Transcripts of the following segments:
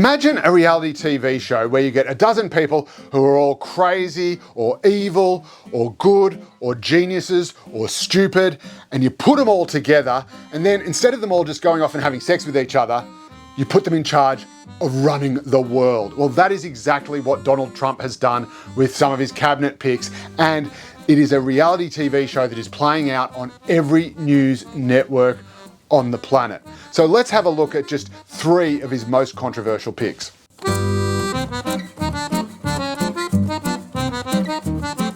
Imagine a reality TV show where you get a dozen people who are all crazy or evil or good or geniuses or stupid, and you put them all together, and then instead of them all just going off and having sex with each other, you put them in charge of running the world. Well, that is exactly what Donald Trump has done with some of his cabinet picks, and it is a reality TV show that is playing out on every news network on the planet. So let's have a look at just 3 of his most controversial picks.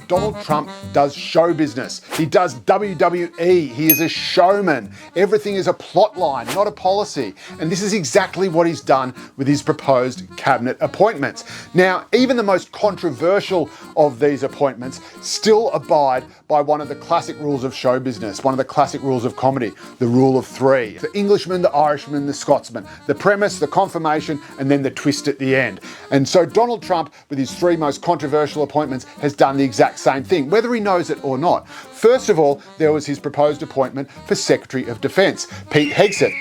Donald Trump does show business. He does WWE. He is a showman. Everything is a plot line, not a policy. And this is exactly what he's done with his proposed cabinet appointments. Now, even the most controversial of these appointments still abide by one of the classic rules of show business, one of the classic rules of comedy, the rule of 3. The Englishman, the Irishman, the Scotsman. The premise, the confirmation, and then the twist at the end. And so Donald Trump, with his 3 most controversial appointments, has done the exact same thing, whether he knows it or not. First of all, there was his proposed appointment for Secretary of Defence, Pete Hegseth.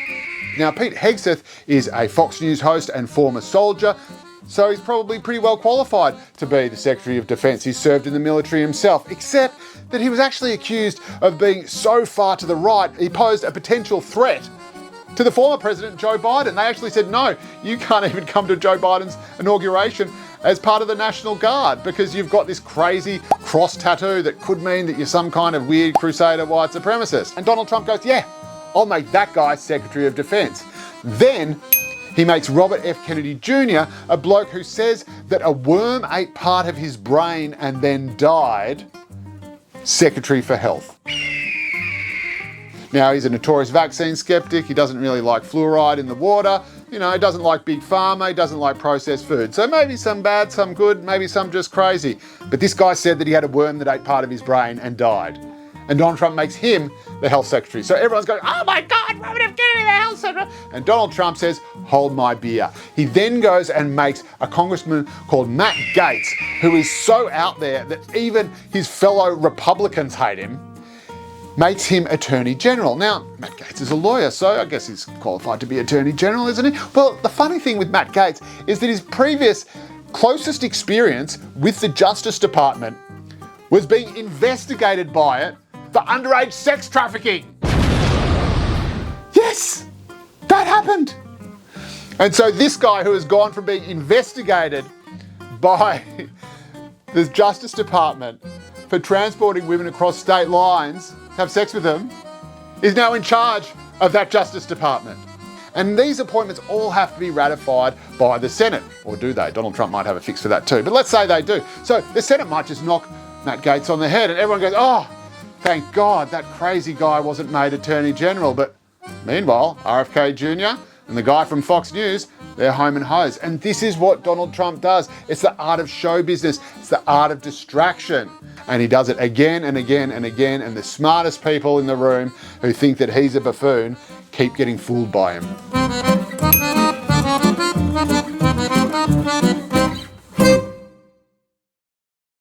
Now, Pete Hegseth is a Fox News host and former soldier, so he's probably pretty well qualified to be the Secretary of Defence. He served in the military himself, except that he was actually accused of being so far to the right, he posed a potential threat to the former President Joe Biden. They actually said, no, you can't even come to Joe Biden's inauguration as part of the National Guard because you've got this crazy cross tattoo that could mean that you're some kind of weird crusader white supremacist. And Donald Trump goes, yeah, I'll make that guy Secretary of Defence. Then he makes Robert F. Kennedy Jr., a bloke who says that a worm ate part of his brain and then died, Secretary for Health. Now, he's a notorious vaccine skeptic. He doesn't really like fluoride in the water. You know, he doesn't like big pharma. He doesn't like processed food. So maybe some bad, some good, maybe some just crazy. But this guy said that he had a worm that ate part of his brain and died. And Donald Trump makes him the health secretary. So everyone's going, oh my God, Robert F. Kennedy, the health secretary. And Donald Trump says, hold my beer. He then goes and makes a congressman called Matt Gaetz, who is so out there that even his fellow Republicans hate him, makes him Attorney General. Now, Matt Gaetz is a lawyer, so I guess he's qualified to be Attorney General, isn't he? Well, the funny thing with Matt Gaetz is that his previous closest experience with the Justice Department was being investigated by it for underage sex trafficking. Yes, that happened. And so this guy who has gone from being investigated by the Justice Department for transporting women across state lines to have sex with them is now in charge of that Justice Department. And these appointments all have to be ratified by the Senate. Or do they? Donald Trump might have a fix for that too. But let's say they do. So the Senate might just knock Matt Gaetz on the head and everyone goes, oh, thank God that crazy guy wasn't made Attorney General. But meanwhile, RFK Jr. and the guy from Fox News, they're home and hose. And this is what Donald Trump does. It's the art of show business. It's the art of distraction. And he does it again and again and again. And the smartest people in the room who think that he's a buffoon keep getting fooled by him.